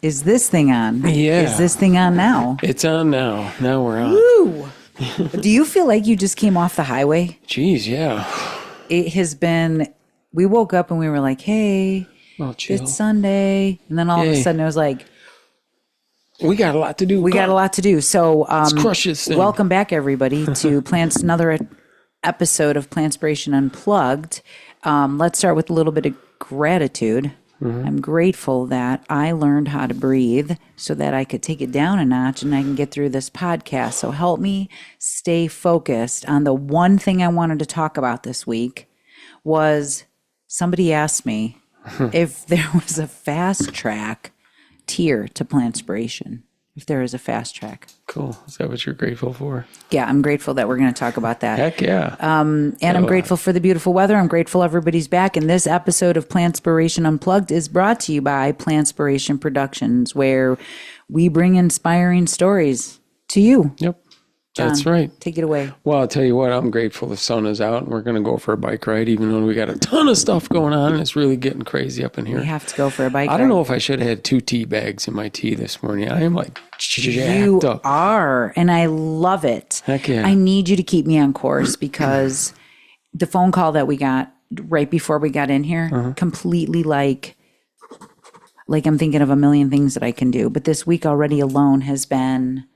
Is this thing on? Yeah. Is this thing on now? It's on now. Now we're on. Woo! Do you feel like you just came off the highway? Jeez, yeah. It has been, we woke up and we were like, hey, Well, chill. it's Sunday. And then all of a sudden it was like, we got a lot to do. we got a lot to do. So Let's crush this thing. welcome back, everybody, to another episode of Plantspiration Unplugged. Let's start with a little bit of gratitude. I'm grateful that I learned how to breathe so that I could take it down a notch and I can get through this podcast. So help me stay focused on the one thing I wanted to talk about this week was somebody asked me if there was a fast track tier to Plantspiration. If there is a fast track. Cool. Is that what you're grateful for? Yeah, I'm grateful that we're going to talk about that. Heck yeah. And I'm grateful for the beautiful weather. I'm grateful everybody's back. And this episode of Plantspiration Unplugged is brought to you by Plantspiration Productions, where we bring inspiring stories to you. Yep. John, that's right. Take it away. Well, I'll tell you what, I'm grateful the sun is out and we're going to go for a bike ride, even though we got a ton of stuff going on and it's really getting crazy up in here. We have to go for a bike ride. I don't know if I should have had 2 tea bags in my tea this morning. I am like You jacked up. are, and I love it. Heck yeah. I need you to keep me on course because the phone call that we got right before we got in here, completely like I'm thinking of a million things that I can do. But this week already alone has been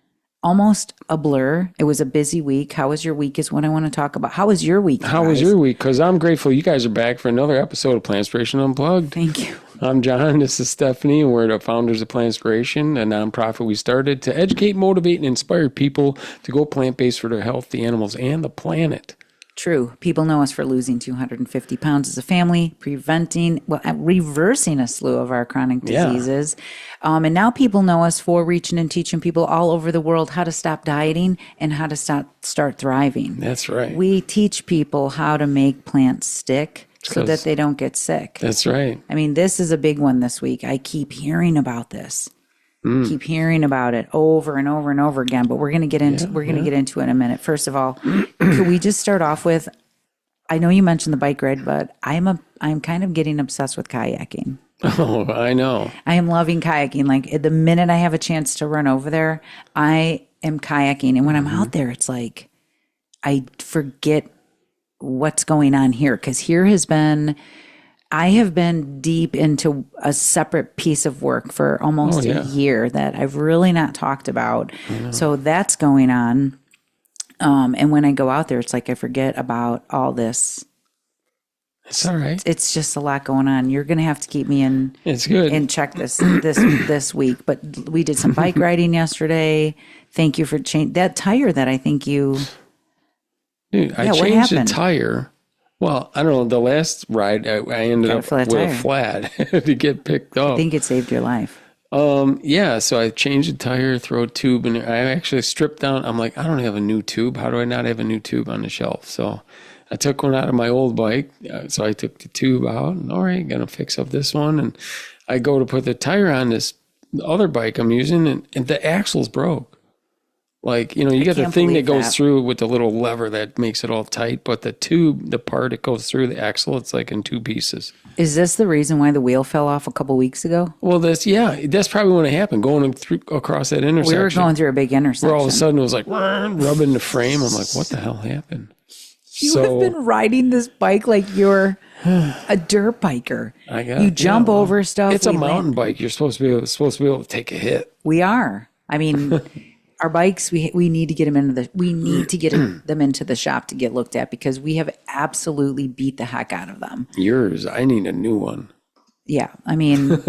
almost a blur. It was a busy week. How was your week is what I want to talk about. How was your week? How was your week? Because I'm grateful you guys are back for another episode of Plantspiration Unplugged. Thank you. I'm John. This is Stefanie, and we're the founders of Plantspiration, a nonprofit we started to educate, motivate, and inspire people to go plant-based for their health, the animals, and the planet. True. People know us for losing 250 pounds as a family, reversing a slew of our chronic diseases. And now people know us for reaching and teaching people all over the world how to stop dieting and how to start thriving. That's right. We teach people how to make plants stick so that they don't get sick. That's right. I mean, this is a big one this week. I keep hearing about this. Keep hearing about it over and over and over again, but we're going to get into get into it in a minute. First of all, could we just start off with, I know you mentioned the bike ride, but I'm kind of getting obsessed with kayaking. Oh, I know. I am loving kayaking. Like the minute I have a chance to run over there, I am kayaking. And when I'm out there, it's like I forget what's going on here, because I have been deep into a separate piece of work for almost a year that I've really not talked about. So that's going on. And when I go out there, it's like I forget about all this. It's all right. It's just a lot going on. You're going to have to keep me in. It's good. And check this week. But we did some bike riding yesterday. Thank you for that tire that I think you. Dude, I changed the tire. Well, I don't know. The last ride, I ended up with a flat to get picked up. I think it saved your life. Yeah. So I changed the tire, throw a tube, and I actually stripped down. I'm like, I don't have a new tube. How do I not have a new tube on the shelf? So I took one out of my old bike. So I took the tube out, and all right, gonna fix up this one. And I go to put the tire on this other bike I'm using, and the axle's broke. Like, you get the thing that goes through with the little lever that makes it all tight, but the tube, the part that goes through the axle, it's like in 2 pieces. Is this the reason why the wheel fell off a couple weeks ago? Well, that's probably when it happened, going across that intersection. We were going through a big intersection. Where all of a sudden it was like rubbing the frame. I'm like, what the hell happened? You have been riding this bike like you're a dirt biker. You jump over stuff. It's a mountain bike. You're supposed to be able to take a hit. We are. I mean, our bikes, we need to get them them into the shop to get looked at, because we have absolutely beat the heck out of them. Yours, I need a new one. Yeah, I mean,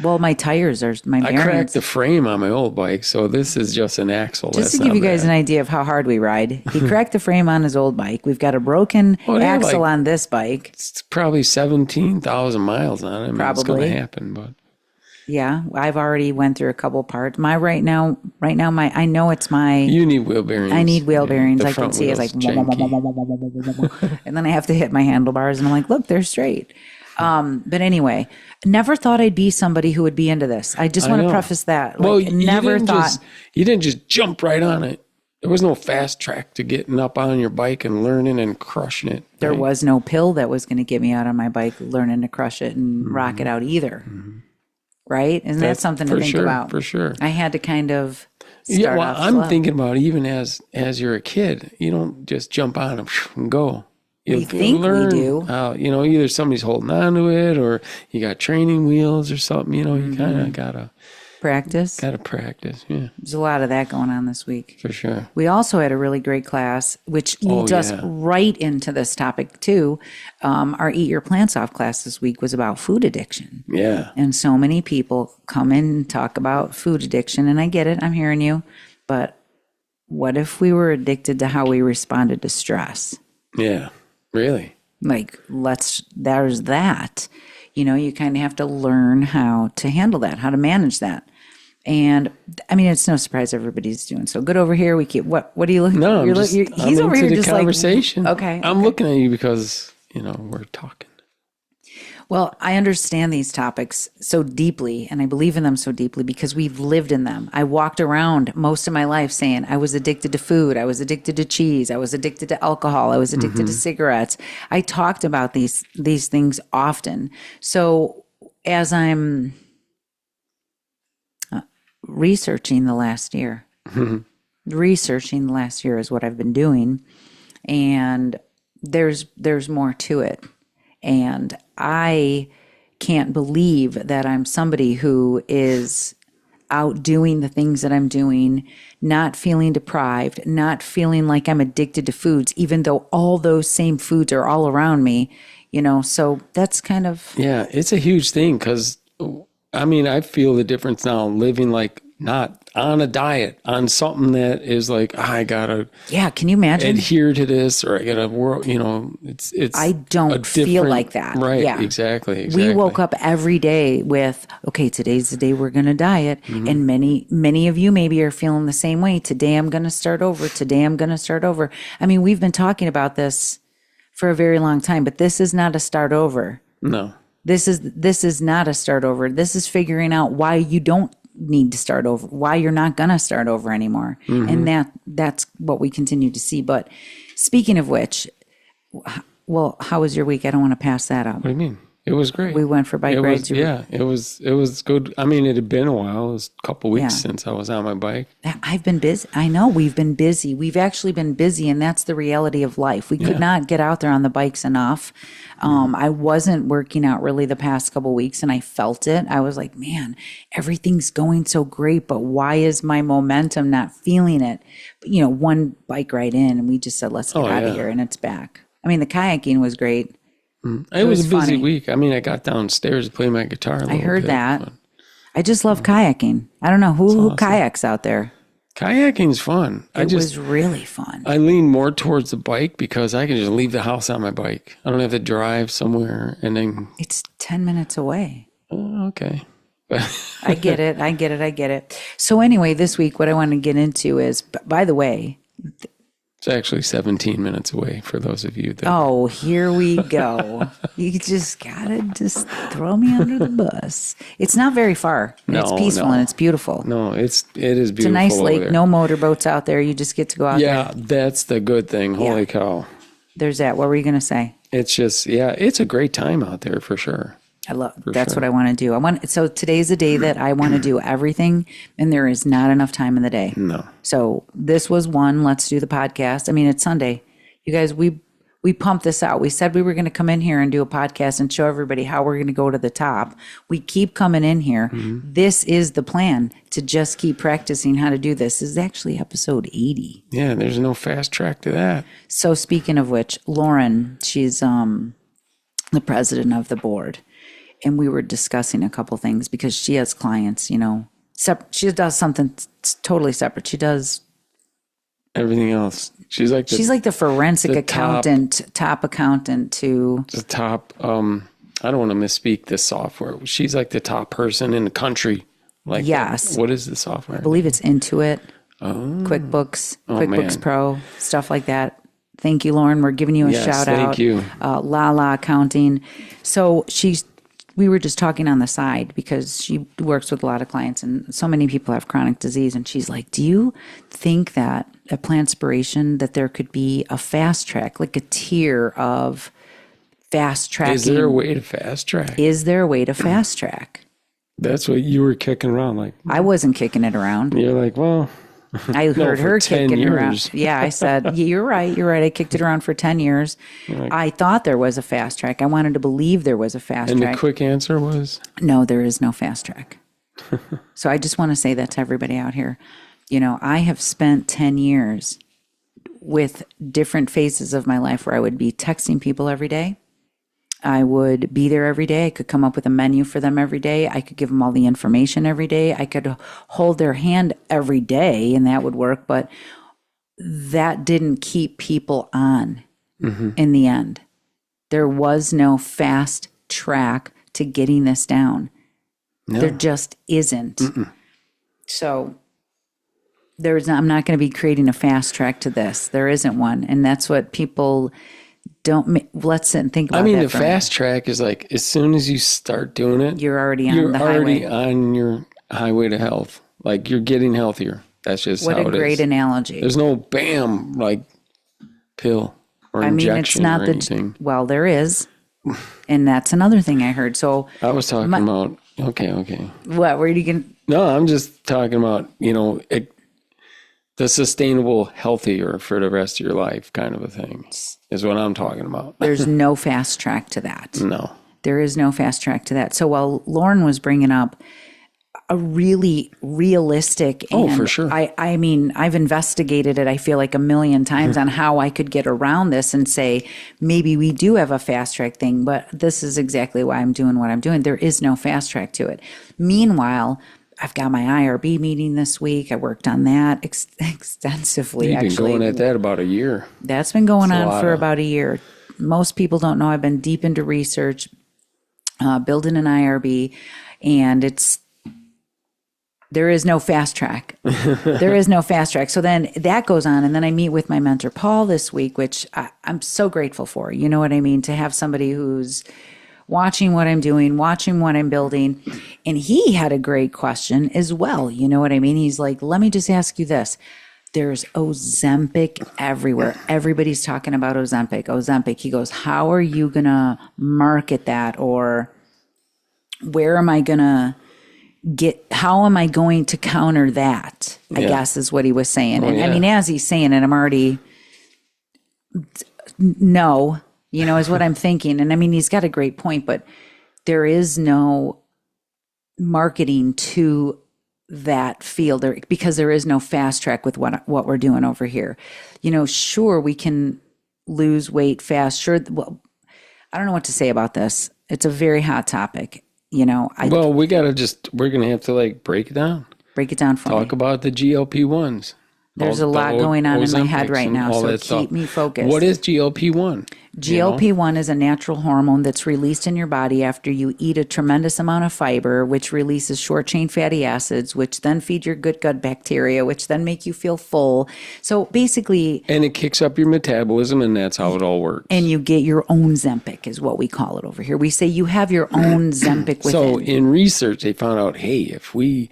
well, my tires are I cracked the frame on my old bike, so this is just an axle. Just to give you guys an idea of how hard we ride, he cracked the frame on his old bike. We've got a broken axle on this bike. It's probably 17,000 miles on it. I mean, it's going to happen, but. Yeah, I've already went through a couple parts. I know it's my. You need wheel bearings. I need wheel bearings. I can see it's like, and then I have to hit my handlebars, and I'm like, look, they're straight. But anyway, never thought I'd be somebody who would be into this. I just want to preface that. Well, never thought. You didn't just jump right on it. There was no fast track to getting up on your bike and learning and crushing it. There was no pill that was going to get me out on my bike, learning to crush it and rock it out either. right? Isn't that something to think about? For sure. I had to kind of start off I'm slow. thinking about even as you're a kid, you don't just jump on them and go. We think we do. Either somebody's holding on to it or you got training wheels or something, you kind of gotta practice. Yeah. There's a lot of that going on this week. For sure. We also had a really great class, which leads us right into this topic too. Our Eat Your Plants Off class this week was about food addiction. Yeah. And so many people come in and talk about food addiction, and I get it, I'm hearing you, but what if we were addicted to how we responded to stress? Yeah. Really? Like, there's that. You kind of have to learn how to handle that, how to manage that. And I mean, it's no surprise everybody's doing so good over here. We keep, what are you looking? No, he's over here the just conversation. Like, okay. I'm looking at you because, we're talking. Well, I understand these topics so deeply, and I believe in them so deeply because we've lived in them. I walked around most of my life saying I was addicted to food, I was addicted to cheese, I was addicted to alcohol, I was addicted to cigarettes. I talked about these things often. So as I'm researching the last year is what I've been doing, and there's more to it. And I can't believe that I'm somebody who is out doing the things that I'm doing, not feeling deprived, not feeling like I'm addicted to foods, even though all those same foods are all around me, so that's kind of. Yeah, it's a huge thing because, I feel the difference now living like not on a diet, on something that is like, I gotta. Yeah, can you imagine? Adhere to this, or I gotta work. It's. I don't feel like that. Right. Yeah. Exactly. We woke up every day with, okay, today's the day we're going to diet. Mm-hmm. And many of you maybe are feeling the same way. Today I'm going to start over. I mean, we've been talking about this for a very long time, but this is not a start over. No. This is not a start over. This is figuring out why you don't need to start over, why you're not going to start over anymore. Mm-hmm. And that's what we continue to see. But speaking of which, well, how was your week? I don't want to pass that up. What do you mean? It was great. We went for bike rides. It was good. I mean, it had been a while. It was a couple weeks since I was on my bike. I've been busy. I know we've been busy. We've actually been busy, and that's the reality of life. We could not get out there on the bikes enough. I wasn't working out really the past couple weeks, and I felt it. I was like, man, everything's going so great, but why is my momentum not feeling it? But, one bike ride in, and we just said, let's get out of here, and it's back. I mean, the kayaking was great. It was a busy week. I mean, I got downstairs to play my guitar a little bit. I heard that. But I just love kayaking. I don't know who awesome. kayaks out there. Kayaking's fun. It was really fun. I lean more towards the bike because I can just leave the house on my bike. I don't have to drive somewhere and then. It's 10 minutes away. Okay. I get it. So anyway, this week, what I want to get into is, by the way. It's actually 17 minutes away for those of you that. Oh, here we go. You just gotta just throw me under the bus. It's not very far. It's peaceful and it's beautiful. No, it is beautiful. It's a nice lake. No motorboats out there. You just get to go out there. Yeah, that's the good thing. Holy cow. There's that. What were you gonna say? It's just, it's a great time out there for sure. That's what I want to do. So today's the day that I want to do everything, and there is not enough time in the day. No. So this was one. Let's do the podcast. I mean, it's Sunday. You guys, we pumped this out. We said we were going to come in here and do a podcast and show everybody how we're going to go to the top. We keep coming in here. Mm-hmm. This is the plan, to just keep practicing how to do this. This is actually episode 80. Yeah, there's no fast track to that. So speaking of which, Lauren, she's the president of the board. And we were discussing a couple things because she has clients, she does something totally separate. She does everything else. She's like the forensic accountant, top accountant to the top. I don't want to misspeak this software. She's like the top person in the country. Like, yes. What is the software? I believe it's Intuit, QuickBooks, QuickBooks Pro, stuff like that. Thank you, Lauren. We're giving you a shout out. Thank you. Lala Accounting. So we were just talking on the side because she works with a lot of clients and so many people have chronic disease. And she's like, do you think that at Plantspiration that there could be a fast track, like a tier of fast tracking? Is there a way to fast track? Is there a way to fast track? That's what you were kicking around like. I wasn't kicking it around. You're like, well, I heard her 10 kicking it years. around. Yeah, I said, you're right. I kicked it around for 10 years. Like, I thought there was a fast track. I wanted to believe there was a fast and track. the quick answer was? No, there is no fast track. So I just want to say that to everybody out here. I have spent 10 years with different phases of my life where I would be texting people every day. I would be there every day. I could come up with a menu for them every day. I could give them all the information every day. I could hold their hand every day, and that would work. But that didn't keep people on in the end. There was no fast track to getting this down. No. There just isn't. So I'm not going to be creating a fast track to this. There isn't one. And that's what people let's sit and think about. The fast track is like, as soon as you start doing it, you're already on the highway. You're already on your highway to health. Like, you're getting healthier. That's just how it is. What a great analogy. There's no bam, like, pill or injection it's not or anything. Well, there is. And that's another thing I heard. So I was talking about, okay. What were you going to? No, I'm just talking about, the sustainable, healthier for the rest of your life kind of a thing is what I'm talking about. There's no fast track to that. No. There is no fast track to that. So while Lauren was bringing up a really realistic, and for sure. I've investigated it, I feel like, a million times on how I could get around this and say, maybe we do have a fast track thing, but this is exactly why I'm doing what I'm doing. There is no fast track to it. Meanwhile, I've got my IRB meeting this week. I worked on that extensively. You've been going at that about a year. That's been going on for about a year. Most people don't know I've been deep into research, building an IRB, and there is no fast track. There is no fast track. So then that goes on, and then I meet with my mentor, Paul, this week, which I'm so grateful for. You know what I mean? To have somebody who's watching what I'm doing, watching what I'm building. And he had a great question as well. You know what I mean? He's like, let me just ask you this. There's Ozempic everywhere. Everybody's talking about Ozempic. He goes, how are you going to market that? Or where am I going to how am I going to counter that? I guess is what he was saying. And as he's saying it, I'm already, no. Is what I'm thinking. And he's got a great point, but there is no marketing to that field because there is no fast track with what we're doing over here. Sure, we can lose weight fast. Sure. Well, I don't know what to say about this. It's a very hot topic. We're going to have to break it down. Break it down for me. Talk about the GLP-1s. There's a lot going on in my head right now, so keep me focused. What is GLP-1? GLP-1 is a natural hormone that's released in your body after you eat a tremendous amount of fiber, which releases short-chain fatty acids, which then feed your good gut bacteria, which then make you feel full. So basically... And it kicks up your metabolism, and that's how it all works. And you get your own Zempic, is what we call it over here. We say you have your own Zempic within. So in research, they found out, hey, if we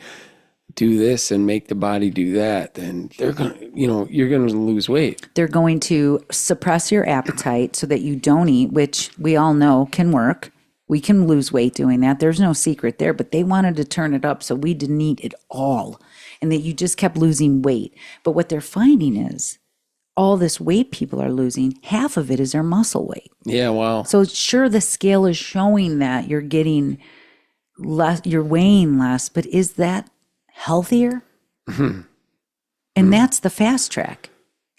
do this and make the body do that, then they're going to, you're going to lose weight. They're going to suppress your appetite so that you don't eat, which we all know can work. We can lose weight doing that. There's no secret there, but they wanted to turn it up so we didn't eat at all and that you just kept losing weight. But what they're finding is all this weight people are losing, half of it is their muscle weight. Yeah, wow. So sure, the scale is showing that you're getting less, you're weighing less, but is that healthier? And that's the fast track.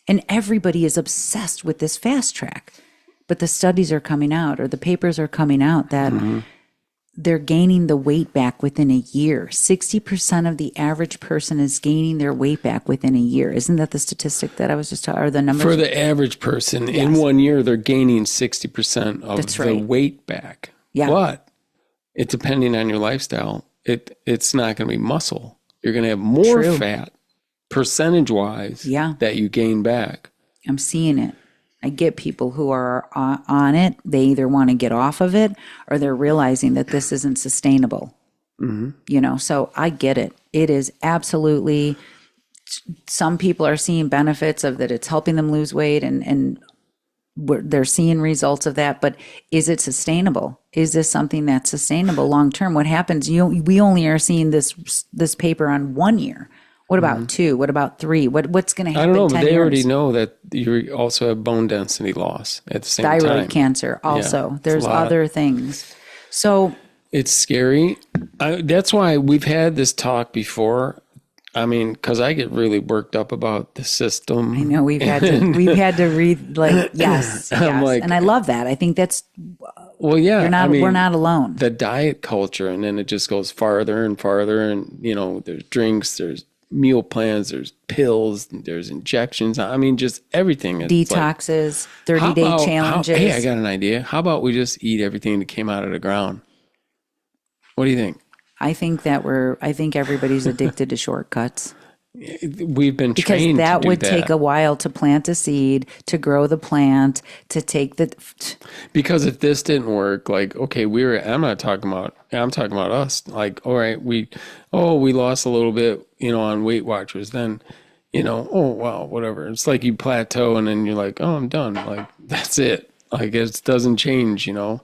And everybody is obsessed with this fast track. But the studies are coming out, or the papers are coming out, that they're gaining the weight back within a year. 60% of the average person is gaining their weight back within a year. Isn't that the statistic that I was just talking about, or the numbers? For the average person, in 1 year, they're gaining 60% of the weight back. Yeah. But it depending on your lifestyle, it's not going to be muscle. You're going to have more fat, percentage-wise, that you gain back. I'm seeing it. I get people who are on it. They either want to get off of it or they're realizing that this isn't sustainable. So I get it. It is absolutely, some people are seeing benefits of that. It's helping them lose weight and they're seeing results of that, but is it sustainable? Is this something that's sustainable long term? What happens? We only are seeing this paper on 1 year. What about 2? What about 3? What's going to happen? I don't know, 10 but they years? already know that you also have bone density loss at the same time. Thyroid cancer also. Yeah, There's other things. So it's scary. That's why we've had this talk before. I mean, because I get really worked up about the system. I know we've had to read like yes, like, and I love that. I think that's well, yeah. we're not alone. The diet culture, and then it just goes farther and farther. And there's drinks, there's meal plans, there's pills, there's injections. I mean, just everything. Detoxes, 30-day challenges. Hey, I got an idea. How about we just eat everything that came out of the ground? What do you think? I think everybody's addicted to shortcuts. We've been trained because to that do would that. take a while to plant a seed, to grow the plant, to take the. Because if this didn't work, like, okay, I'm talking about us. Like, all right, we lost a little bit, on Weight Watchers. Then, oh wow, whatever. It's like you plateau and then you're like, oh, I'm done. Like that's it. Like it doesn't change, And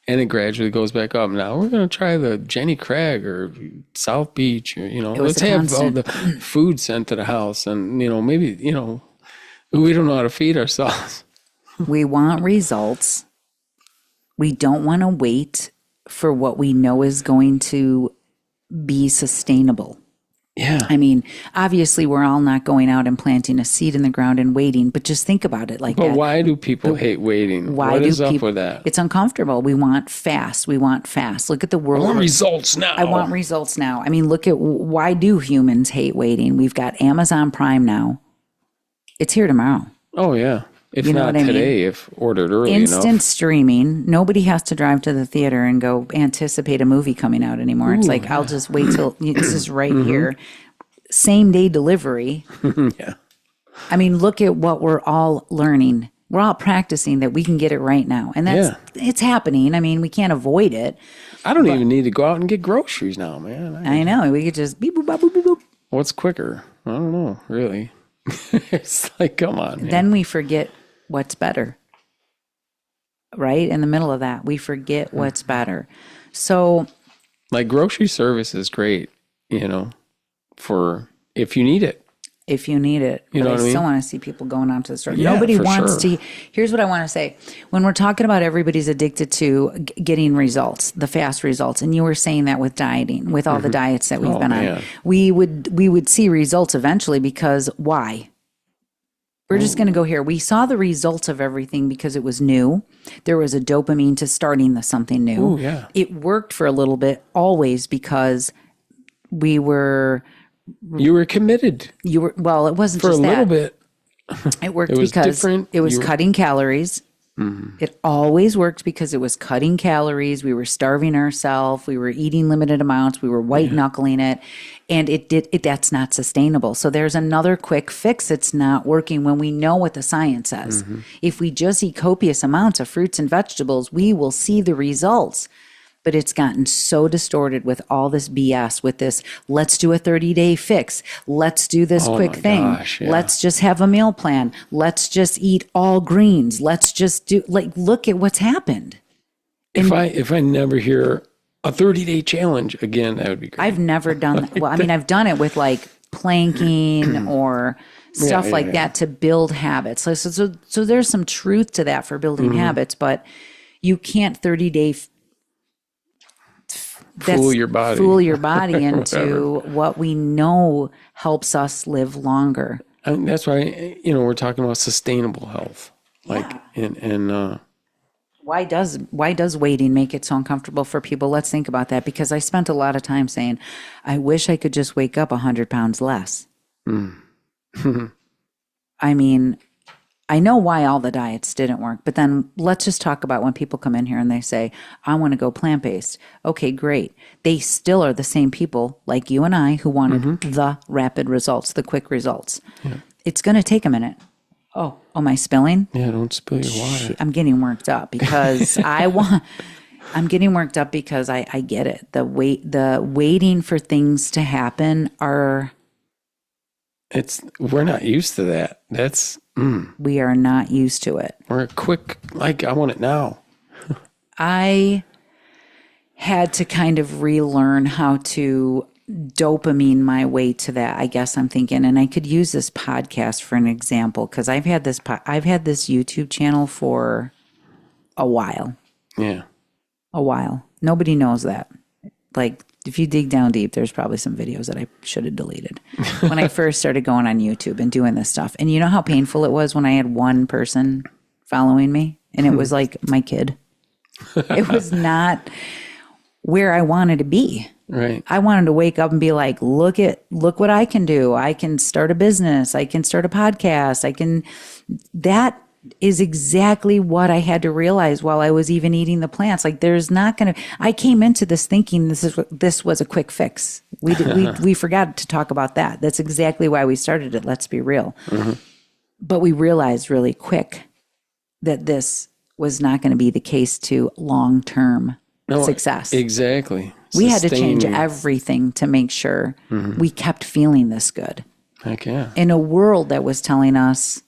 it gradually goes back up. Now we're going to try the Jenny Craig or South Beach, or, let's have all the food sent to the house. And, maybe, we don't know how to feed ourselves. We want results. We don't want to wait for what we know is going to be sustainable. Yeah. I mean, obviously, we're all not going out and planting a seed in the ground and waiting, but just think about it like that. But why do people hate waiting? What is up with that? It's uncomfortable. We want fast. Look at the world. I want results now. I want results now. I mean, look at why do humans hate waiting? We've got Amazon Prime now. It's here tomorrow. Oh, yeah. If not today, if ordered early Instant streaming. Nobody has to drive to the theater and go anticipate a movie coming out anymore. It's like, I'll just wait till this is right here. Same day delivery. Yeah. I mean, look at what we're all learning. We're all practicing that we can get it right now. And it's happening. I mean, we can't avoid it. I don't even need to go out and get groceries now, man. I know. We could just beep, boop, boop, boop, boop. What's quicker? I don't know, really. It's like, come on, man. Then we forget what's better. Right? In the middle of that, we forget what's better. So, like grocery service is great, for if you need it. If you need it. You know what I mean? still want to see people going out to the store. Yeah, Nobody for wants sure. to. Here's what I want to say. When we're talking about everybody's addicted to getting results, the fast results, and you were saying that with dieting, with all the diets that we've been on, we would see results eventually because why? We're just going to go here. We saw the results of everything because it was new. There was a dopamine to starting something new. Ooh, yeah. It worked for a little bit, always because we were. You were committed. Well, it wasn't for just a little that. bit. It worked It was because different. it was cutting calories. It always worked because it was cutting calories. We were starving ourselves. We were eating limited amounts. We were white knuckling it. And that's not sustainable. So there's another quick fix. It's not working when we know what the science says. If we just eat copious amounts of fruits and vegetables, we will see the results. But it's gotten so distorted with all this BS, with this, let's do a 30-day fix. Let's do this quick thing. Gosh, yeah. Let's just have a meal plan. Let's just eat all greens. Let's just do, look at what's happened. If I never hear a 30-day challenge again, that would be great. I've never done that. Well, I mean, I've done it with planking or stuff that to build habits. So there's some truth to that for building habits, but you can't 30-day fool your body into what we know helps us live longer. And that's why, we're talking about sustainable health. Why does waiting make it so uncomfortable for people? Let's think about that, because I spent a lot of time saying, I wish I could just wake up 100 pounds less. I mean, I know why all the diets didn't work, but then let's just talk about when people come in here and they say, I want to go plant-based. Okay, great. They still are the same people like you and I who wanted the rapid results, the quick results. Yeah. It's going to take a minute. Oh, am I spilling? Yeah, don't spill your water. I'm getting worked up because I'm getting worked up because I get it. The waiting for things to happen we're we're not used to that. That's We are not used to it. Or a quick, like, I want it now. I had to kind of relearn how to dopamine my way to that, I guess I'm thinking. And I could use this podcast for an example, because I've had this YouTube channel for a while. Yeah. A while. Nobody knows that. Like, if you dig down deep, there's probably some videos that I should have deleted when I first started going on YouTube and doing this stuff. And you know how painful it was when I had one person following me, and it was like my kid. It was not where I wanted to be. Right. I wanted to wake up and be like, look what I can do. I can start a business. I can start a podcast. That is exactly what I had to realize while I was even eating the plants. Like, I came into this thinking this was a quick fix. We forgot to talk about that. That's exactly why we started it. Let's be real. Mm-hmm. But we realized really quick that this was not going to be the case to long-term success. Exactly. We had to change everything to make sure we kept feeling this good. Heck yeah. In a world that was telling us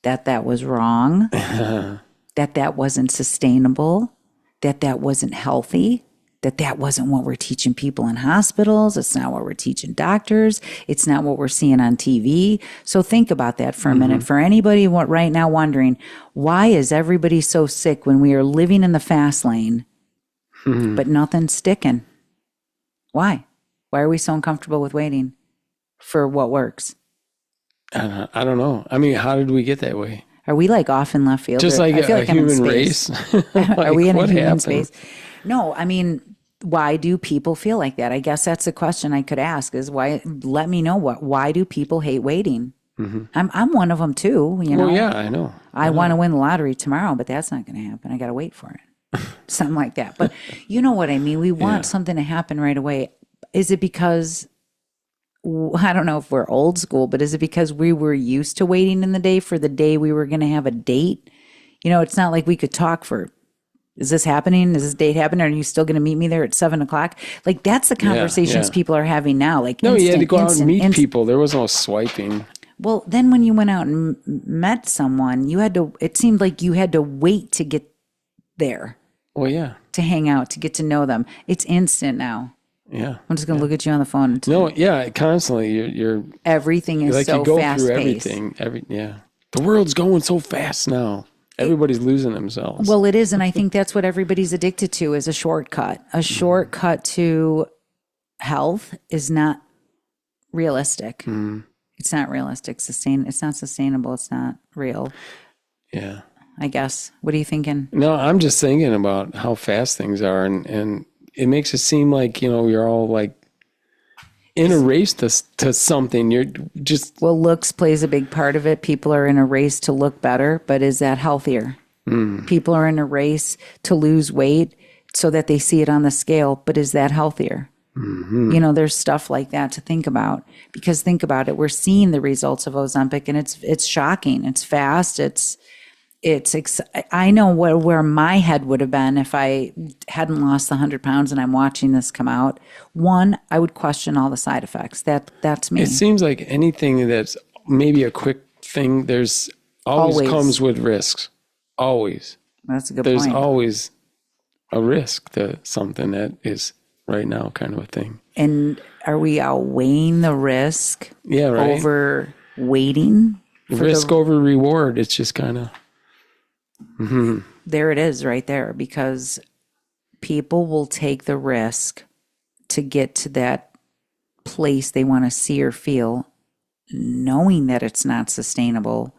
that was wrong, that wasn't sustainable, that wasn't healthy, that wasn't what we're teaching people in hospitals. It's not what we're teaching doctors. It's not what we're seeing on TV. So think about that for a minute. For anybody right now wondering, why is everybody so sick when we are living in the fast lane, but nothing's sticking? Why? Why are we so uncomfortable with waiting for what works? I don't know. I mean, how did we get that way? Are we like off in left field? Just like I feel a like I'm in human space. race? Like, are we in a human happened? space? No, I mean, why do people feel like that? I guess that's the question I could ask is why, let me know why do people hate waiting? I'm one of them too. You know? Well, yeah, I know. I want to win the lottery tomorrow, but that's not going to happen. I got to wait for it. Something like that. But you know what I mean? We want something to happen right away. Is it because, I don't know if we're old school, but is it because we were used to waiting in the day for the day we were going to have a date? You know, it's not like we could talk for, is this happening? Is this date happening? Are you still going to meet me there at 7:00? Like, that's the conversations people are having now. Like, no, you had to go out and meet people. There was no swiping. Well, then when you went out and met someone, it seemed like you had to wait to get there. Well, yeah. To hang out, to get to know them. It's instant now. Yeah. I'm just going to look at you on the phone. No, yeah, constantly. You're everything is like so you go fast through paced. everything. The world's going so fast now. Everybody's losing themselves. Well, it is, and I think that's what everybody's addicted to is a shortcut. A shortcut to health is not realistic. It's not realistic. It's not sustainable. It's not real. Yeah. I guess. What are you thinking? No, I'm just thinking about how fast things are, and it makes it seem like, you're all like in a race to something. You're just... Well, looks plays a big part of it. People are in a race to look better, but is that healthier? People are in a race to lose weight so that they see it on the scale, but is that healthier? There's stuff like that to think about, because think about it. We're seeing the results of Ozempic, and it's shocking. It's fast. I know where my head would have been if I hadn't lost the 100 pounds and I'm watching this come out. One, I would question all the side effects. That's me. It seems like anything that's maybe a quick thing, there's always comes with risks. Always. That's a good point. There's always a risk to something that is right now kind of a thing. And are we outweighing the risk over waiting? Risk over reward. It's just kind of... There it is right there, because people will take the risk to get to that place they want to see or feel, knowing that it's not sustainable.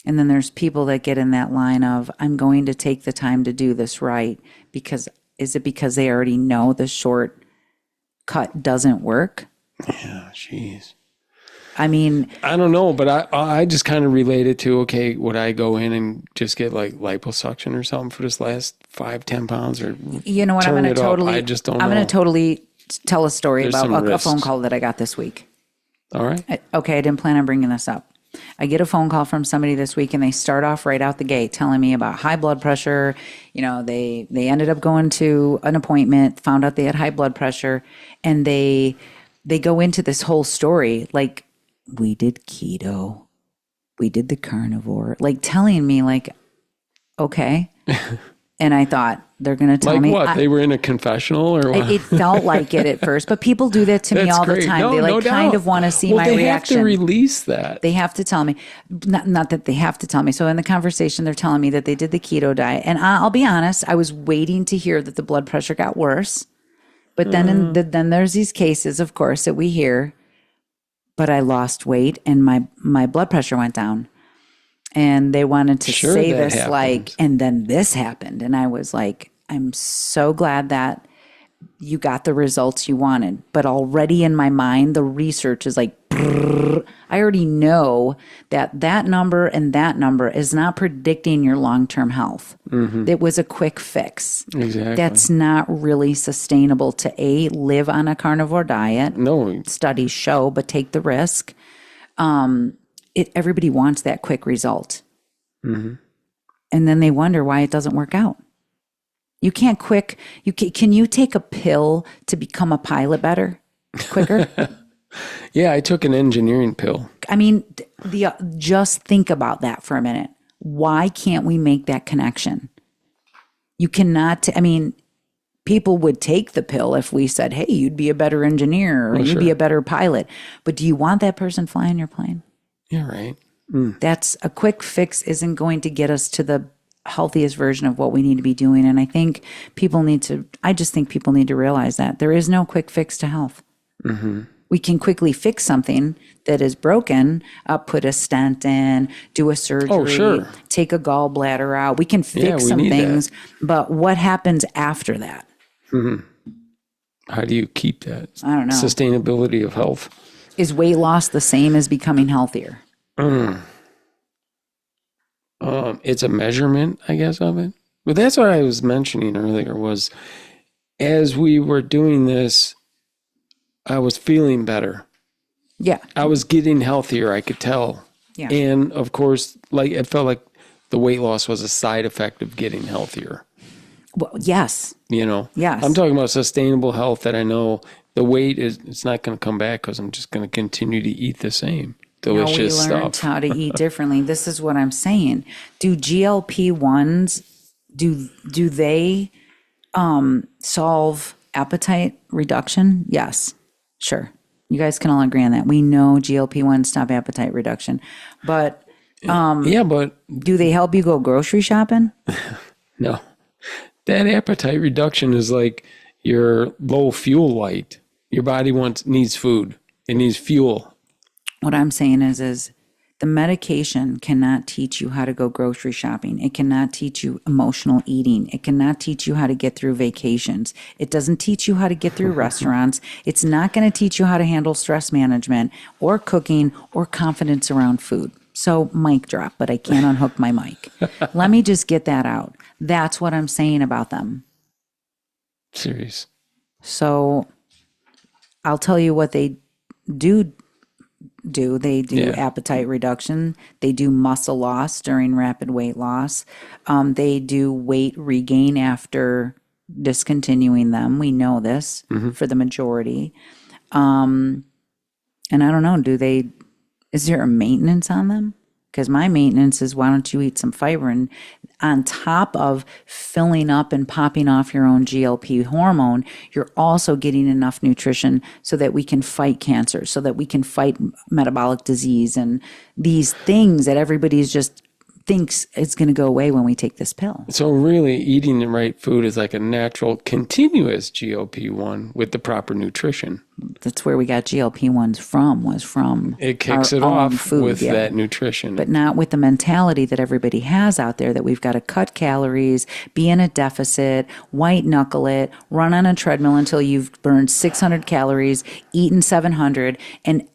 And then there's people that get in that line of, I'm going to take the time to do this right, because is it because they already know the short cut doesn't work? Yeah, jeez. I mean, I don't know, but I just kind of relate it to, okay, would I go in and just get like liposuction or something for this last 5-10 pounds, or you know what? I'm going I just don't know. I'm going to totally tell a story There's about a phone call that I got this week. All right. I didn't plan on bringing this up. I get a phone call from somebody this week, and they start off right out the gate telling me about high blood pressure. They ended up going to an appointment, found out they had high blood pressure, and they go into this whole story like, we did keto. we did the carnivore, like telling me like, okay. And I thought they're going to tell Like me. what? They were in a confessional or what? It felt like it at first, but people do that to me That's all great. the time. No, They like no kind doubt. of want to see Well, my they reaction. have to release that. They have to tell me, not that they have to tell me. So in the conversation, they're telling me that they did the keto diet. And I'll be honest, I was waiting to hear that the blood pressure got worse. But then then there's these cases, of course, that we hear, but I lost weight and my blood pressure went down. And they wanted to Sure, say that this happens. like, and then this happened. And I was like, I'm so glad that you got the results you wanted. But already in my mind, the research is like, brrr. I already know that number and that number is not predicting your long-term health. It was a quick fix. Exactly. That's not really sustainable to live on a carnivore diet. No. Studies show, but take the risk. Everybody wants that quick result. And then they wonder why it doesn't work out. You can't can you take a pill to become a pilot better, quicker? Yeah, I took an engineering pill. I mean, just think about that for a minute. Why can't we make that connection? You cannot, people would take the pill if we said, hey, you'd be a better engineer or you'd be a better pilot. But do you want that person flying your plane? Yeah, right. That's a quick fix isn't going to get us to the healthiest version of what we need to be doing. And I think I just think people need to realize that there is no quick fix to health. We can quickly fix something that is broken, put a stent in, do a surgery, take a gallbladder out. We can fix some things, but what happens after that? How do you keep that? I don't know. Sustainability of health. Is weight loss the same as becoming healthier? It's a measurement, I guess, of it. But that's what I was mentioning earlier was as we were doing this, I was feeling better. Yeah. I was getting healthier, I could tell. Yeah. And of course, like it felt like the weight loss was a side effect of getting healthier. Well, yes. Yes. I'm talking about sustainable health that I know the weight it's not going to come back because I'm just going to continue to eat the same delicious we learned stuff. how to eat differently. This is what I'm saying. Do GLP-1s, do they solve appetite reduction? Yes. Sure. You guys can all agree on that. We know GLP-1s stop appetite reduction. But but do they help you go grocery shopping? no. That appetite reduction is like your low fuel light. Your body needs food. It needs fuel. What I'm saying is the medication cannot teach you how to go grocery shopping. It cannot teach you emotional eating. It cannot teach you how to get through vacations. It doesn't teach you how to get through restaurants. It's not going to teach you how to handle stress management or cooking or confidence around food. So mic drop, but I can't unhook my mic. Let me just get that out. That's what I'm saying about them. Serious. So I'll tell you what they do. They do appetite reduction. They do muscle loss during rapid weight loss. They do weight regain after discontinuing them. We know this for the majority. And I don't know, is there a maintenance on them? Because my maintenance is why don't you eat some fiber? And on top of filling up and popping off your own GLP hormone, you're also getting enough nutrition so that we can fight cancer, so that we can fight metabolic disease and these things that everybody's just thinks it's going to go away when we take this pill. So really eating the right food is like a natural continuous GLP-1 with the proper nutrition. That's where we got GLP-1s was from It kicks our it own off food, with that nutrition. But not with the mentality that everybody has out there that we've got to cut calories, be in a deficit, white knuckle it, run on a treadmill until you've burned 600 calories, eaten 700. And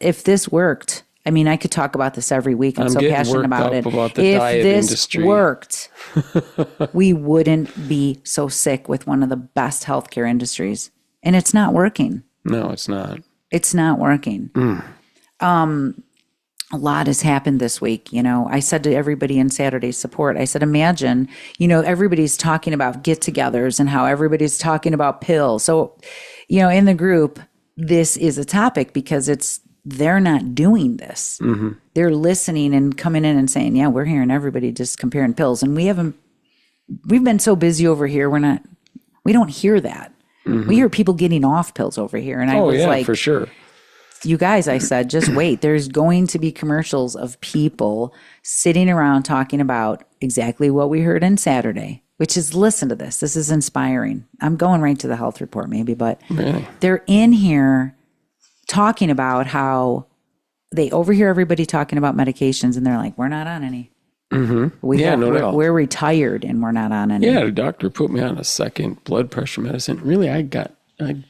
if this worked, I mean, I could talk about this every week. I'm so passionate about it. About the if diet this industry. worked, we wouldn't be so sick with one of the best healthcare industries. And it's not working. No, it's not. It's not working. A lot has happened this week. I said to everybody in Saturday Support, I said, imagine, everybody's talking about get-togethers and how everybody's talking about pills. So, in the group, this is a topic because it's they're not doing this. Mm-hmm. They're listening and coming in and saying, yeah, we're hearing everybody just comparing pills. And we've been so busy over here. We don't hear that. Mm-hmm. We hear people getting off pills over here. And I was like, for sure. you guys, I said, just wait. There's going to be commercials of people sitting around talking about exactly what we heard on Saturday, which is, listen to this. This is inspiring. I'm going right to the health report maybe, but Really? they're in here talking about how they overhear everybody talking about medications and they're like, we're not on any. Mm-hmm. We're retired and we're not on any. Yeah, the doctor put me on a second blood pressure medicine. Really, I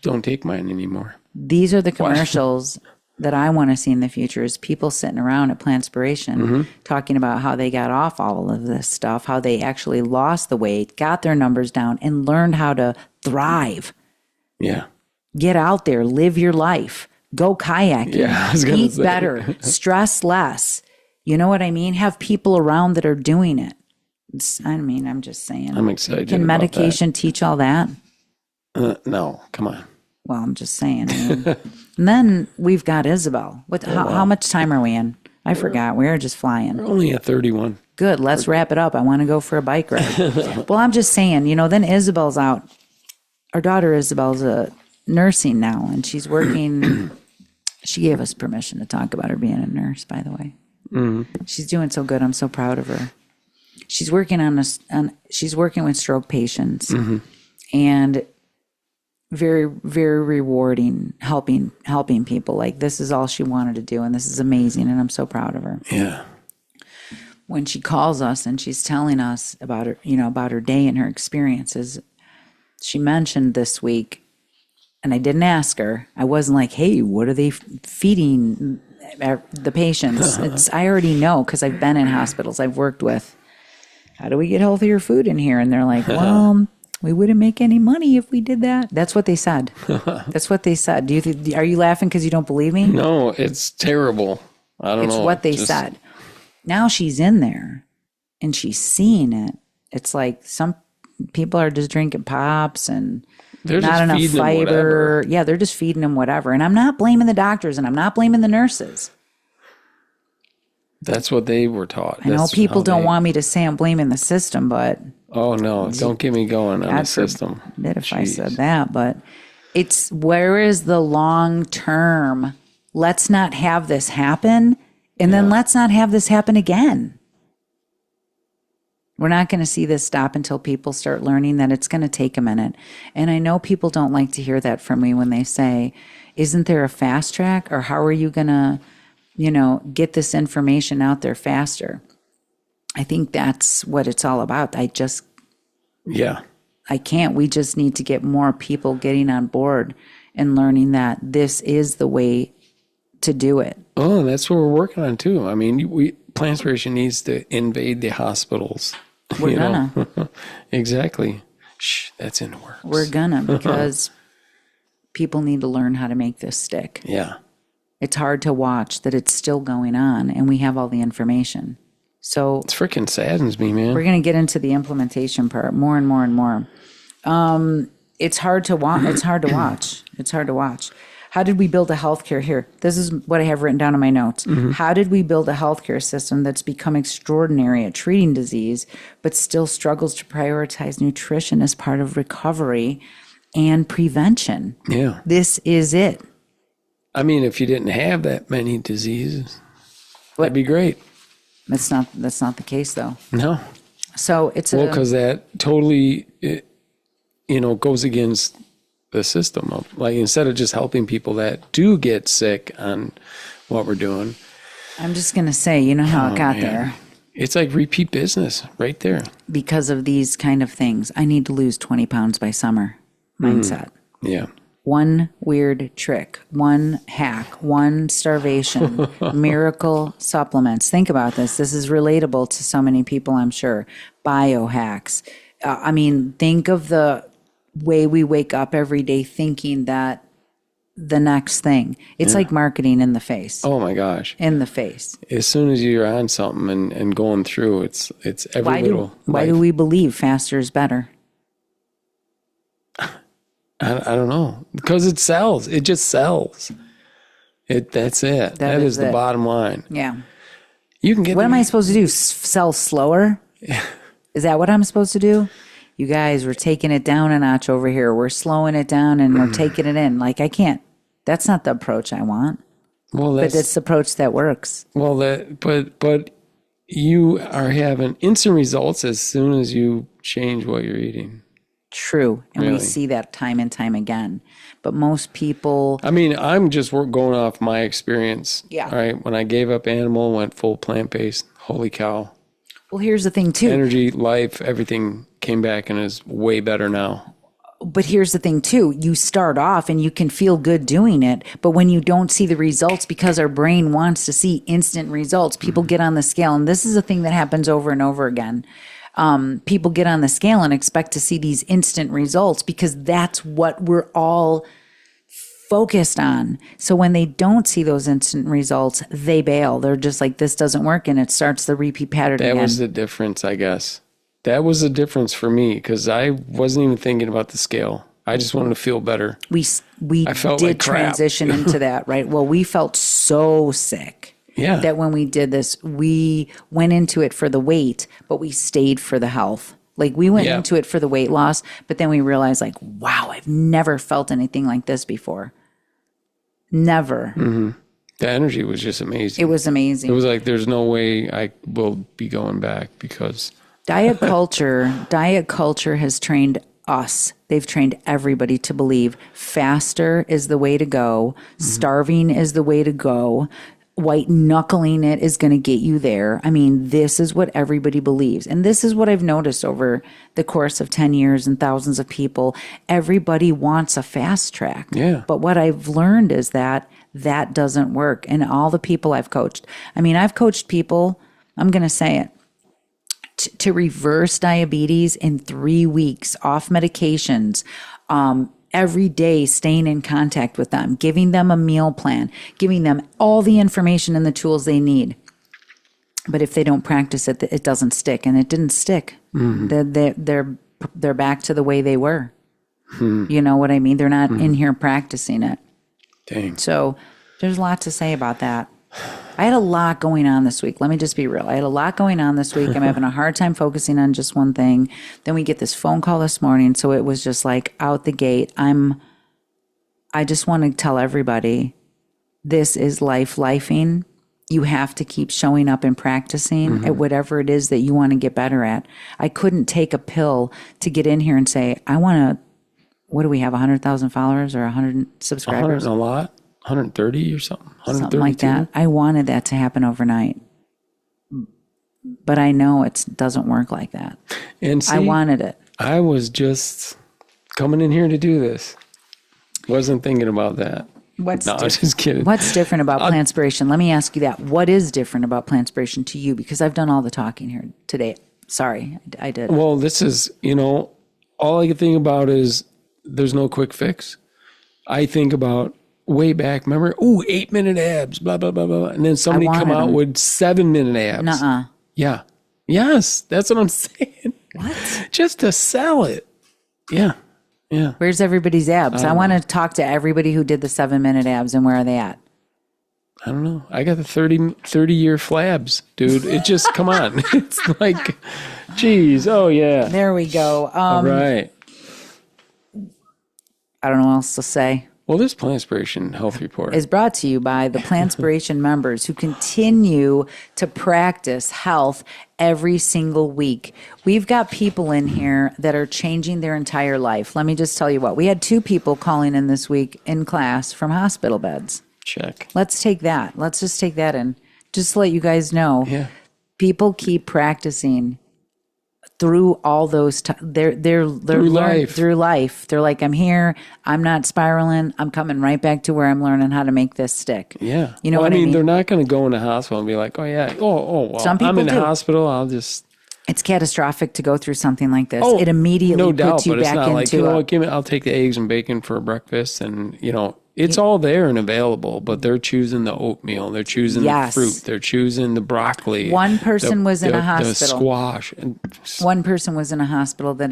don't take mine anymore. These are the commercials that I want to see in the future, is people sitting around at Plantspiration talking about how they got off all of this stuff, how they actually lost the weight, got their numbers down, and learned how to thrive. Yeah. Get out there, live your life, go kayaking, eat better, stress less. You know what I mean? Have people around that are doing it. I'm just saying. I'm excited. Can medication teach all that? No, come on. Well, I'm just saying. And then we've got Isabel. How much time are we in? I forgot. We're just flying. We're only at 31. Good. Let's wrap it up. I want to go for a bike ride. Well, I'm just saying, then Isabel's out. Our daughter Isabel's nursing now, and she's working. She gave us permission to talk about her being a nurse, by the way. Mm-hmm. She's doing so good. I'm so proud of her. She's working she's working with stroke patients, and very, very rewarding, helping people. Like, this is all she wanted to do, and this is amazing, and I'm so proud of her. Yeah. When she calls us and she's telling us about her, about her day and her experiences, she mentioned this week, and I didn't ask her. I wasn't like, hey, what are they feeding the patients? I already know, because I've been in hospitals. I've worked with, how do we get healthier food in here? And they're like, well, we wouldn't make any money if we did that. That's what they said. That's what they said. Are you laughing because you don't believe me? No, it's terrible. I don't know. It's what they said. Now she's in there and she's seeing it. It's like some people are just drinking pops and not enough fiber. Yeah, they're just feeding them whatever. And I'm not blaming the doctors and I'm not blaming the nurses. That's what they were taught. I know people don't want me to say I'm blaming the system, but... Oh, no, don't get me going on the system. If I said that, but it's, where is the long term? Let's not have this happen, and then let's not have this happen again. We're not going to see this stop until people start learning that it's going to take a minute. And I know people don't like to hear that from me when they say, isn't there a fast track? Or how are you going to, get this information out there faster? I think that's what it's all about. I can't. We just need to get more people getting on board and learning that this is the way to do it. Oh, that's what we're working on too. I mean, Plantspiration needs to invade the hospitals. We're gonna. Exactly. Shh, that's in the works. We're gonna, because people need to learn how to make this stick. Yeah. It's hard to watch that it's still going on and we have all the information. So it freaking saddens me, man. We're going to get into the implementation part more and more and more. It's hard to watch. It's hard to watch. It's hard to watch. How did we build a healthcare here? This is what I have written down in my notes. How did we build a healthcare system that's become extraordinary at treating disease, but still struggles to prioritize nutrition as part of recovery and prevention? Yeah. This is it. I mean, if you didn't have that many diseases, that'd be great. That's not the case, though. No. So it's because that totally, goes against the system of, like, instead of just helping people that do get sick on what we're doing. I'm just gonna say, how it got there. It's like repeat business right there. Because of these kind of things, I need to lose 20 pounds by summer. Mindset. Yeah. One weird trick, one hack, one starvation, miracle supplements. Think about this. This is relatable to so many people, I'm sure. Biohacks. Think of the way we wake up every day thinking that the next thing. It's like marketing in the face. Oh my gosh. In the face. As soon as you're on something and going through, it's every little. Why do we believe faster is better? I don't know. Because it sells. It just sells. That's it. That is the it. bottom line. Yeah. You can get. What am I supposed to do? Sell slower? Is that what I'm supposed to do? You guys, we're taking it down a notch over here. We're slowing it down and we're taking it in. Like, I can't. That's not the approach I want. Well, but it's the approach that works. Well, but you are having instant results as soon as you change what you're eating. True. And Really? we see that time and time again. But most people... I mean, I'm just going off my experience. Yeah. All right. When I gave up animal, went full plant-based, holy cow. Well, here's the thing, too. Energy, life, everything came back and is way better now. But here's the thing, too. You start off and you can feel good doing it. But when you don't see the results, because our brain wants to see instant results, people get on the scale. And this is a thing that happens over and over again. People get on the scale and expect to see these instant results because that's what we're all focused on. So when they don't see those instant results, they bail. They're just like, this doesn't work. And it starts the repeat pattern again. That was the difference, I guess. That was the difference for me because I wasn't even thinking about the scale. I just wanted to feel better. We I felt did like crap. transition into that, right? Well, we felt so sick. Yeah. That when we did this, we went into it for the weight, but we stayed for the health. Like we went into it for the weight loss, but then we realized like, wow, I've never felt anything like this before. Never. Mm-hmm. The energy was just amazing. It was amazing. It was like, there's no way I will be going back because diet culture has trained us. They've trained everybody to believe faster is the way to go. Mm-hmm. Starving is the way to go. White knuckling it is going to get you there. I mean, this is what everybody believes. And this is what I've noticed over the course of 10 years and thousands of people. Everybody wants a fast track. Yeah. But what I've learned is that doesn't work. And all the people I've coached, I mean, I've coached people, I'm going to say it, to reverse diabetes in 3 weeks off medications, every day staying in contact with them, giving them a meal plan, giving them all the information and the tools they need. But if they don't practice it, it doesn't stick. And it didn't stick. Mm-hmm. They're back to the way they were. You know what I mean? They're not in here practicing it. Dang. So there's a lot to say about that. I had a lot going on this week. Let me just be real. I had a lot going on this week. I'm having a hard time focusing on just one thing. Then we get this phone call this morning. So it was just like out the gate. I just want to tell everybody, this is lifing. You have to keep showing up and practicing at whatever it is that you want to get better at. I couldn't take a pill to get in here and say, I want to, what do we have, 100,000 followers or 100 subscribers? 100 a lot. 130 or something. 132? Something like that. I wanted that to happen overnight. But I know it doesn't work like that. And see, I wanted it. I was just coming in here to do this. Wasn't thinking about that. No, I was just kidding. What's different about Plantspiration? Let me ask you that. What is different about Plantspiration to you? Because I've done all the talking here today. Sorry, I did. Well, this is, all I can think about is there's no quick fix. I think about way back, remember? 8-minute abs, blah, blah, blah, blah. And then somebody come out with 7-minute abs. Nuh-uh. Yeah. Yes, that's what I'm saying. What? Just to sell it. Yeah. Yeah. Where's everybody's abs? I want to talk to everybody who did the 7-minute abs, and where are they at? I don't know. I got the 30-year flabs, dude. It just, come on. It's like, geez. Oh, yeah. There we go. All right. I don't know what else to say. Well, this Plantspiration Health Report is brought to you by the Plantspiration members who continue to practice health every single week. We've got people in here that are changing their entire life. Let me just tell you what. We had 2 people calling in this week in class from hospital beds. Check. Let's take that. Let's just take that in. Just to let you guys know. Yeah. People keep practicing through all those they're through life. They're like, I'm here, I'm not spiraling, I'm coming right back to where I'm learning how to make this stick. Yeah. You know what I mean? They're not going to go in the hospital and be like, oh yeah, well, Some people I'm in the do. hospital, I'll just It's catastrophic to go through something like this. Oh, it immediately no doubt, puts you but it's back not into like, you know what, I'll take the eggs and bacon for breakfast, and it's all there and available, but they're choosing the oatmeal, they're choosing the fruit, they're choosing the broccoli. One person was in a the hospital. squash. And One person was in a hospital that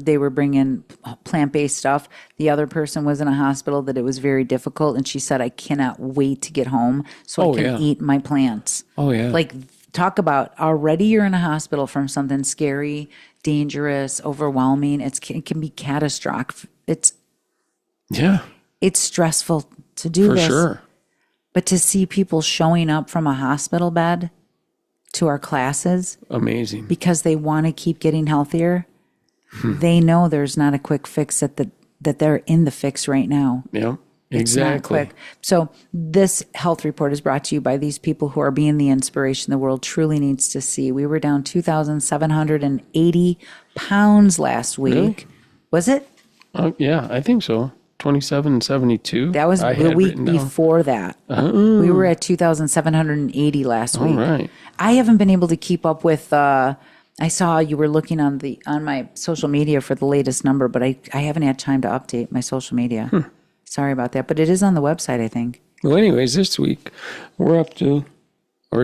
they were bringing plant-based stuff. The other person was in a hospital that it was very difficult, and she said, I cannot wait to get home so I can eat my plants. Oh, yeah. Like, talk about already you're in a hospital from something scary, dangerous, overwhelming. It can be catastrophic. It's stressful to do for this. sure. But to see people showing up from a hospital bed to our classes, amazing, because they want to keep getting healthier. They know there's not a quick fix that they're in the fix right now. Yeah, exactly. It's not quick. So this health report is brought to you by these people who are being the inspiration the world truly needs to see. We were down 2,780 pounds last week. Really? Was it? Yeah, I think so. 2772. That was the week before that. We were at 2,780 last week. All right. I haven't been able to keep up with. I saw you were looking on my social media for the latest number, but I haven't had time to update my social media. Sorry about that, but it is on the website, I think. Well, anyways, this week we're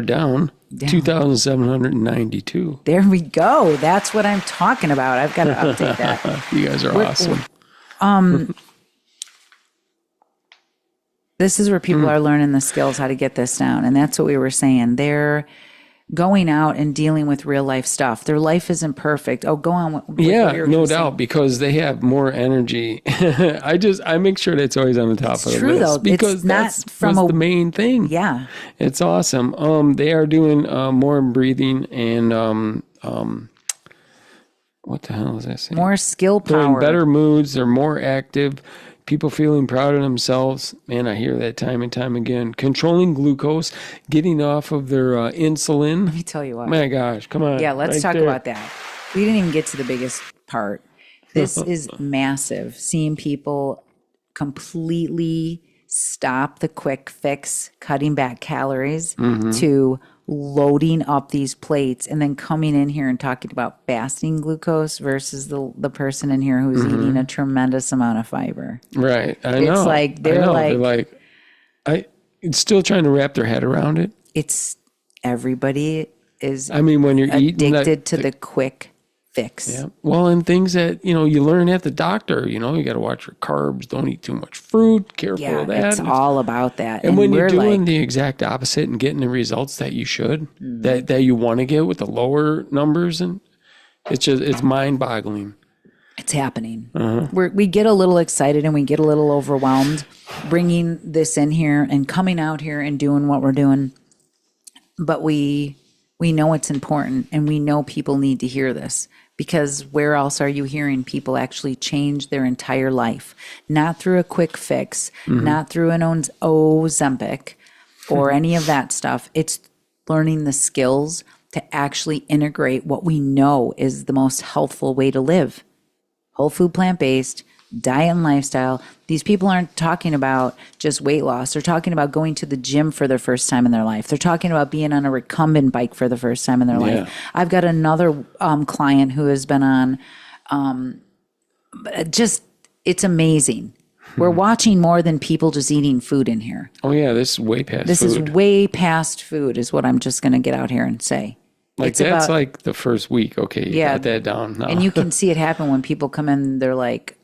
down 2,792. There we go. That's what I'm talking about. I've got to update that. You guys are awesome. This is where people are learning the skills how to get this down. And that's what we were saying. They're going out and dealing with real life stuff. Their life isn't perfect. Oh, go on. No doubt, because they have more energy. I make sure that's always on the top of the true, list. Though. Because that's the main thing. Yeah. It's awesome. They are doing more breathing and what the hell is that saying? More skill power. They're in better moods. They're more active. People feeling proud of themselves. Man, I hear that time and time again. Controlling glucose, getting off of their insulin. Let me tell you what. My gosh, come on. Yeah, let's talk about that. We didn't even get to the biggest part. This is massive. Seeing people completely stop the quick fix, cutting back calories, to loading up these plates and then coming in here and talking about fasting glucose versus the person in here who's eating a tremendous amount of fiber. Right. I know. It's like they're like it's still trying to wrap their head around it. It's everybody is when you're addicted to the quick fix. Yeah. Well, and things that, you learn at the doctor, you got to watch your carbs, don't eat too much fruit, careful of that. It's all about that. And when you're doing the exact opposite and getting the results that you should, that you want to get with the lower numbers, and it's mind-boggling. It's happening. We get a little excited and we get a little overwhelmed bringing this in here and coming out here and doing what we're doing. But we know it's important, and we know people need to hear this, because where else are you hearing people actually change their entire life? Not through a quick fix, not through an Ozempic or any of that stuff. It's learning the skills to actually integrate what we know is the most healthful way to live. Whole food, plant-based, diet and lifestyle. These people aren't talking about just weight loss. They're talking about going to the gym for the first time in their life. They're talking about being on a recumbent bike for the first time in their life. I've got another client who has been on, it's amazing. We're watching more than people just eating food in here. Oh yeah, this is way past food. This is way past food is what I'm just going to get out here and say. That's like the first week. Okay, you got that down now. And you can see it happen when people come in, they're like,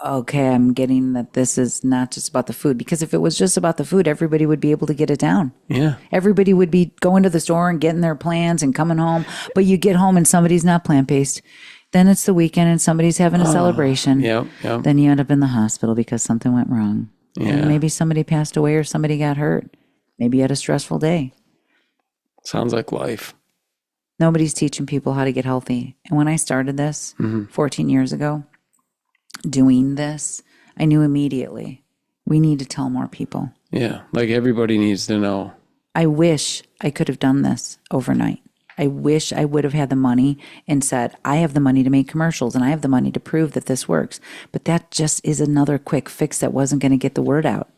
okay, I'm getting that this is not just about the food. Because if it was just about the food, everybody would be able to get it down. Yeah. Everybody would be going to the store and getting their plans and coming home. But you get home and somebody's not plant-based. Then it's the weekend and somebody's having a celebration. Yep. Then you end up in the hospital because something went wrong. Yeah. And maybe somebody passed away or somebody got hurt. Maybe you had a stressful day. Sounds like life. Nobody's teaching people how to get healthy. And when I started this 14 years ago, doing this, I knew immediately we need to tell more people. Yeah, like everybody needs to know. I wish I could have done this overnight. I wish I would have had the money and said, I have the money to make commercials and I have the money to prove that this works. But that just is another quick fix that wasn't going to get the word out.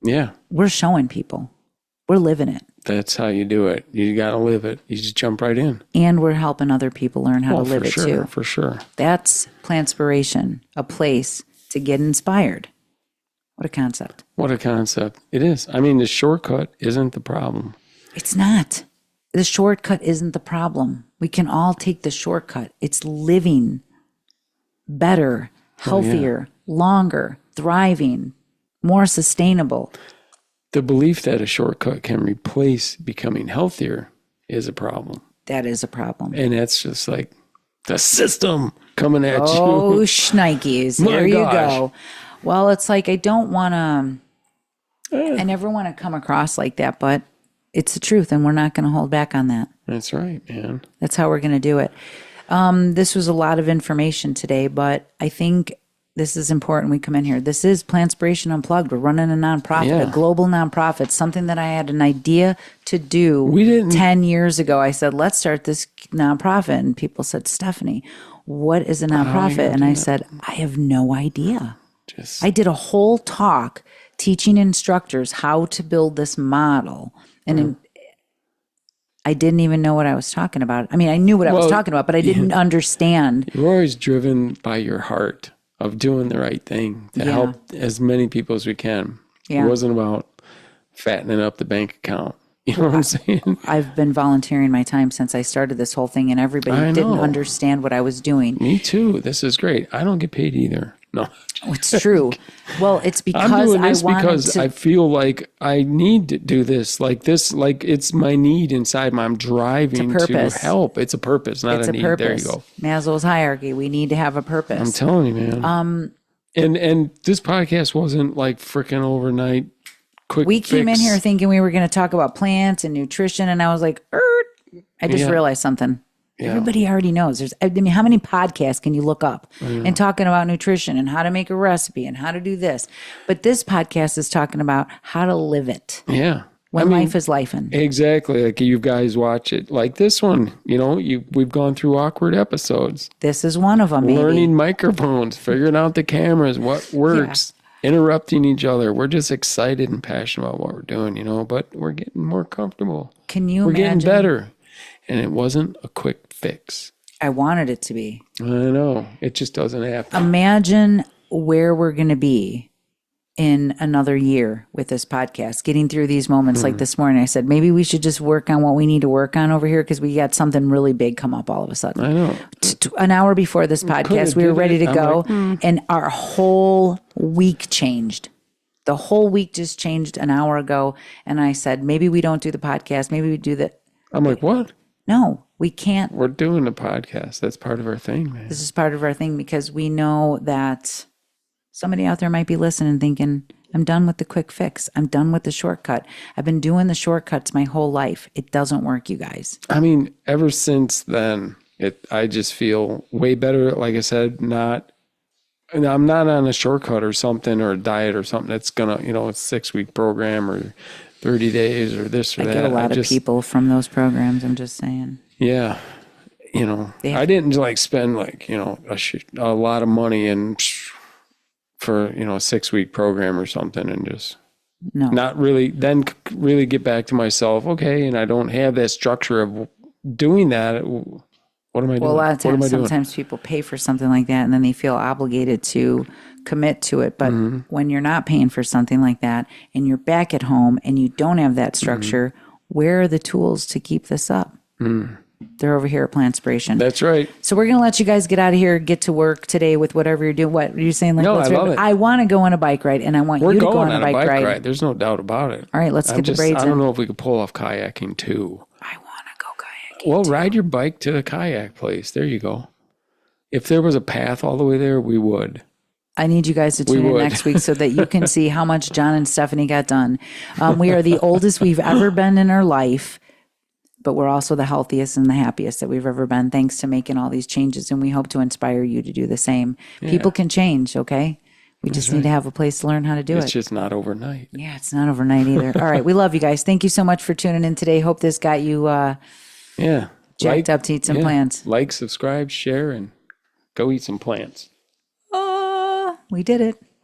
Yeah. We're showing people. We're living it. That's how you do it. You got to live it. You just jump right in. And we're helping other people learn how to live it too. For sure. That's Plantspiration, a place to get inspired. What a concept. What a concept. It is. I mean, the shortcut isn't the problem. It's not. The shortcut isn't the problem. We can all take the shortcut. It's living better, healthier, longer, thriving, more sustainable. The belief that a shortcut can replace becoming healthier is a problem. That is a problem. And that's just like the system coming at you. Oh, shnikes. There you go. Well, it's like I don't want to, I never want to come across like that, but it's the truth, and we're not going to hold back on that. That's right, man. That's how we're going to do it. This was a lot of information today, but I think this is important. We come in here. This is Plantspiration Unplugged. We're running a nonprofit, a global nonprofit, something that I had an idea to do 10 years ago. I said, let's start this nonprofit. And people said, Stefanie, what is a nonprofit? And I said, I have no idea. I did a whole talk teaching instructors how to build this model. And I didn't even know what I was talking about. I mean, I knew what I was talking about, but I didn't understand. You're always driven by your heart of doing the right thing to help as many people as we can. It wasn't about fattening up the bank account. You know what I'm saying? I've been volunteering my time since I started this whole thing, and everybody didn't understand what I was doing. Me too. This is great. I don't get paid either. No. It's true. Well, it's because I'm doing this because I feel like I need to do this. Like it's my need inside. I'm driving to help. It's a purpose, not a need. Purpose. There you go. Maslow's hierarchy. We need to have a purpose. I'm telling you, man. And this podcast wasn't like freaking overnight quick We came in here thinking we were going to talk about plants and nutrition, and I was like, I just realized something. Yeah. Everybody already knows. I mean, how many podcasts can you look up and talking about nutrition and how to make a recipe and how to do this? But this podcast is talking about how to live it. Yeah. When life is lifing. Exactly. Like you guys watch it. Like this one, we've gone through awkward episodes. This is one of them. Learning microphones, figuring out the cameras, what works, interrupting each other. We're just excited and passionate about what we're doing, but we're getting more comfortable. Can you imagine? We're getting better. And it wasn't a quick fix. I wanted it to be. I know. It just doesn't happen. Imagine where we're going to be in another year with this podcast, getting through these moments like this morning. I said, maybe we should just work on what we need to work on over here because we got something really big come up all of a sudden. I know. An hour before this podcast, we were ready to go, and our whole week changed. The whole week just changed an hour ago, and I said, maybe we don't do the podcast. Maybe we do the... I'm like, what? No, we can't. We're doing a podcast. That's part of our thing, man. This is part of our thing because we know that somebody out there might be listening thinking, I'm done with the quick fix. I'm done with the shortcut. I've been doing the shortcuts my whole life. It doesn't work, you guys. I mean, ever since then, I just feel way better. Like I said, I'm not on a shortcut or something or a diet or something that's going to, a 6-week program or 30 days or this or that. I get a lot of people from those programs. I'm just saying. Yeah. I didn't spend a lot of money for, a 6-week program or something and just not really then really get back to myself. Okay. And I don't have that structure of doing that. What am I doing? Well, a lot of times, sometimes people pay for something like that and then they feel obligated to commit to it. But when you're not paying for something like that and you're back at home and you don't have that structure, where are the tools to keep this up? They're over here at Plantspiration. That's right. So we're going to let you guys get out of here, get to work today with whatever you're doing. What are you saying? No, I love it. I want to go on a bike ride and I want you to go on a bike ride. There's no doubt about it. All right, let's get the braids in. I don't know if we could pull off kayaking too. I want to go kayaking. Well, ride your bike to the kayak place. There you go. If there was a path all the way there, we would. I need you guys to tune in next week so that you can see how much John and Stefanie got done. We are the oldest we've ever been in our life, but we're also the healthiest and the happiest that we've ever been, thanks to making all these changes. And we hope to inspire you to do the same. Yeah. People can change, okay? We just need to have a place to learn how to do it. It's just not overnight. Yeah, it's not overnight either. All right, we love you guys. Thank you so much for tuning in today. Hope this got you jacked up to eat some plants. Like, subscribe, share, and go eat some plants. We did it.